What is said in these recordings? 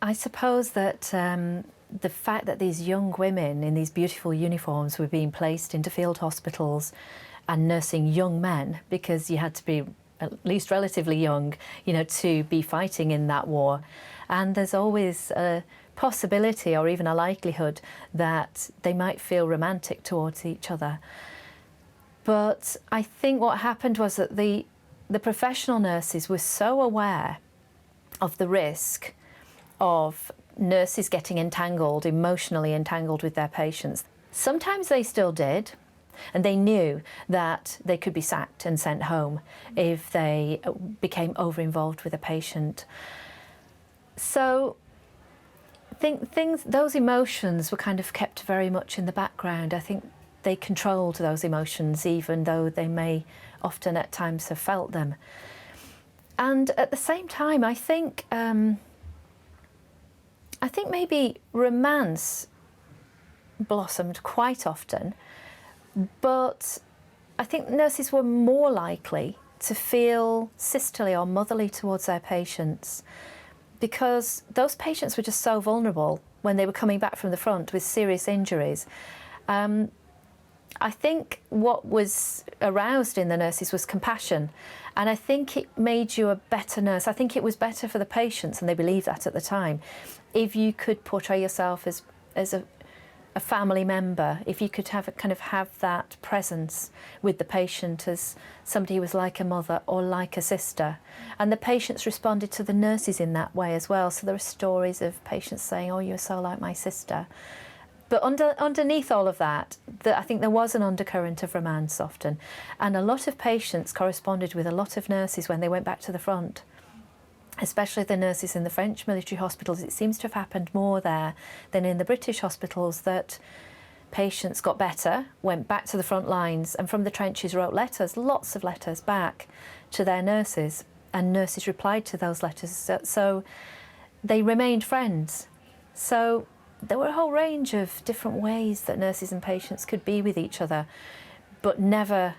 I suppose that the fact that these young women in these beautiful uniforms were being placed into field hospitals and nursing young men, because you had to be at least relatively young, you know, to be fighting in that war. And there's always a possibility or even a likelihood that they might feel romantic towards each other. But I think what happened was that the professional nurses were so aware of the risk of nurses getting entangled, emotionally entangled with their patients. Sometimes they still did, and they knew that they could be sacked and sent home if they became over-involved with a patient. So I think those emotions were kind of kept very much in the background. I think they controlled those emotions, even though they may often at times have felt them. And at the same time, I think maybe romance blossomed quite often, but I think nurses were more likely to feel sisterly or motherly towards their patients, because those patients were just so vulnerable when they were coming back from the front with serious injuries. I think what was aroused in the nurses was compassion, and I think it made you a better nurse. I think it was better for the patients, and they believed that at the time, if you could portray yourself as a family member, if you could have that presence with the patient as somebody who was like a mother or like a sister. And the patients responded to the nurses in that way as well. So there are stories of patients saying, "Oh, you're so like my sister." But underneath all of that, I think there was an undercurrent of romance often. And a lot of patients corresponded with a lot of nurses when they went back to the front, especially the nurses in the French military hospitals. It seems to have happened more there than in the British hospitals, that patients got better, went back to the front lines, and from the trenches wrote letters, lots of letters back to their nurses, and nurses replied to those letters. So they remained friends. So there were a whole range of different ways that nurses and patients could be with each other, but never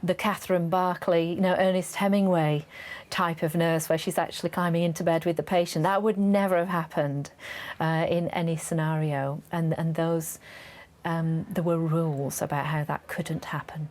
the Catherine Barclay, Ernest Hemingway type of nurse where she's actually climbing into bed with the patient. That would never have happened in any scenario. And those, there were rules about how that couldn't happen.